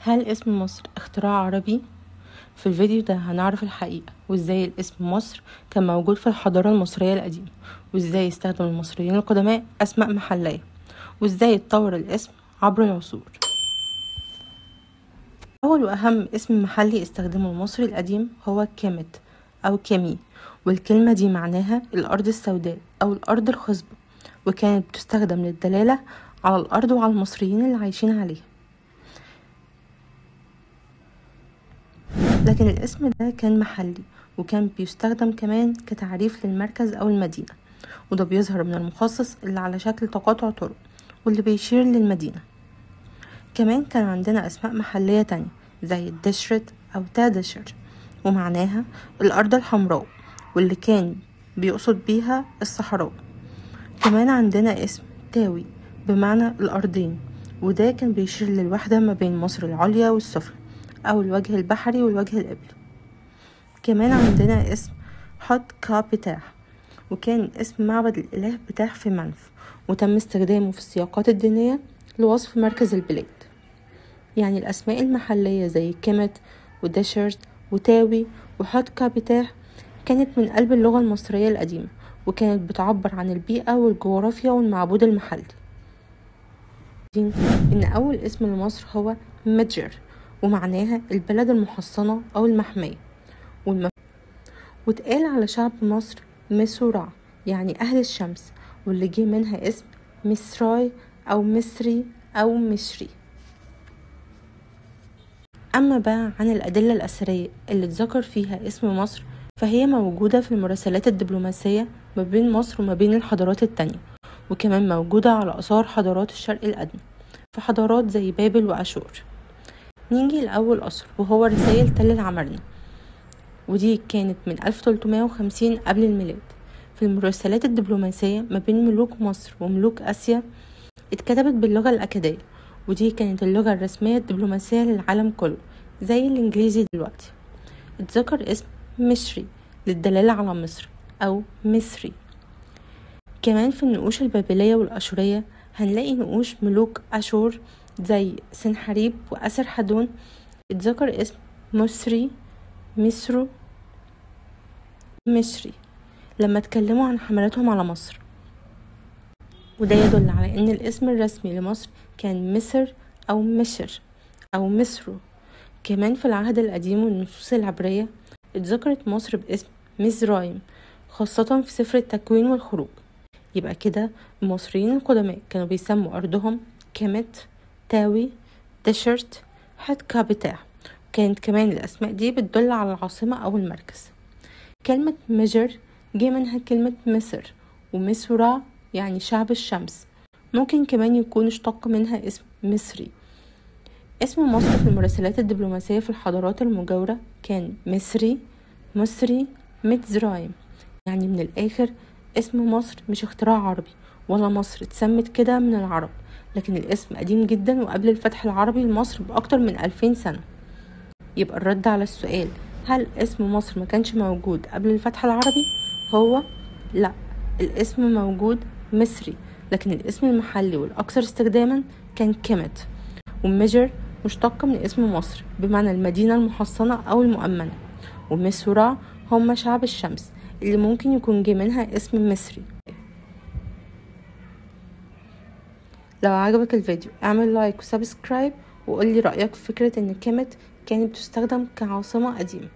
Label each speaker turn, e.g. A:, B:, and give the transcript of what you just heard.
A: هل اسم مصر اختراع عربي؟ في الفيديو ده هنعرف الحقيقة وازاي الاسم مصر كان موجود في الحضارة المصرية القديمة، وازاي استخدم المصريين القدماء أسماء محلية، وازاي اتطور الاسم عبر العصور. أول وأهم اسم محلي استخدمه المصري القديم هو كيمت أو كيمي، والكلمة دي معناها الأرض السوداء أو الأرض الخصبة، وكانت بتستخدم للدلالة على الأرض وعلى المصريين اللي عايشين عليها. لكن الاسم ده كان محلي، وكان بيستخدم كمان كتعريف للمركز أو المدينة، وده بيظهر من المخصص اللي على شكل تقاطع طرق واللي بيشير للمدينة. كمان كان عندنا أسماء محلية تانية زي الدشرت أو تادشر، ومعناها الأرض الحمراء، واللي كان بيقصد بيها الصحراء. كمان عندنا اسم تاوي بمعنى الأرضين، وده كان بيشير للوحدة ما بين مصر العليا والسفلى أو الوجه البحري والوجه القبلي. كمان عندنا اسم حط كا بتاح، وكان اسم معبد الإله بتاح في منف، وتم استخدامه في السياقات الدينية لوصف مركز البلاد. يعني الأسماء المحلية زي كيمت ودشرت وتاوي وحط كا بتاح كانت من قلب اللغة المصرية القديمة، وكانت بتعبر عن البيئة والجغرافيا والمعبود المحلي. إن أول اسم لمصر هو متجر، ومعناها البلد المحصنة أو المحمية، واتقال على شعب مصر مسورع، يعني أهل الشمس، واللي جه منها اسم مصراي أو مصري أو مصري. أما بقى عن الأدلة الأثرية اللي اتذكر فيها اسم مصر، فهي موجودة في المراسلات الدبلوماسية ما بين مصر وما بين الحضارات التانية، وكمان موجودة على آثار حضارات الشرق الأدنى في حضارات زي بابل وأشور. نيجي لأول أثر وهو رسائل تل العمارنة، ودي كانت من 1350 قبل الميلاد. في المراسلات الدبلوماسية ما بين ملوك مصر وملوك آسيا اتكتبت باللغة الأكادية، ودي كانت اللغة الرسمية الدبلوماسية للعالم كله زي الإنجليزي دلوقتي. اتذكر اسم مصري للدلالة على مصر أو مصري. كمان في النقوش البابلية والأشورية هنلاقي نقوش ملوك أشور زي سنحريب وأسر حدون، اتذكر اسم مصري مصر مصري لما اتكلموا عن حملاتهم على مصر، وده يدل على ان الاسم الرسمي لمصر كان مصر او مصر او مصر. كمان في العهد القديم والنصوص العبرية اتذكرت مصر باسم مزرايم، خاصة في سفر التكوين والخروج. يبقى كده المصريين القدماء كانوا بيسموا أرضهم كيمت، تاوي، دشرت، حتكا بتاح. كانت كمان الأسماء دي بتدل على العاصمة أو المركز. كلمة مجر جه منها كلمة مصر، ومسورة يعني شعب الشمس. ممكن كمان يكون اشتق منها اسم مصري. اسم مصر في المراسلات الدبلوماسية في الحضارات المجاورة كان مصري، مصري، متزرايم. يعني من الآخر اسم مصر مش اختراع عربي، ولا مصر اتسمت كده من العرب، لكن الاسم قديم جدا وقبل الفتح العربي لمصر بأكتر من 2000 سنة. يبقى الرد على السؤال هل اسم مصر ما كانش موجود قبل الفتح العربي هو لا، الاسم موجود مصري، لكن الاسم المحلي والأكثر استخداما كان كيمت. ومجر مشتق من اسم مصر بمعنى المدينة المحصنة أو المؤمنة، ومسورة هم شعب الشمس اللي ممكن يكون جه منها اسم مصري. لو عجبك الفيديو اعمل لايك وسبسكرايب، وقولي رأيك في فكرة ان كيمت كانت بتستخدم كعاصمة قديمة.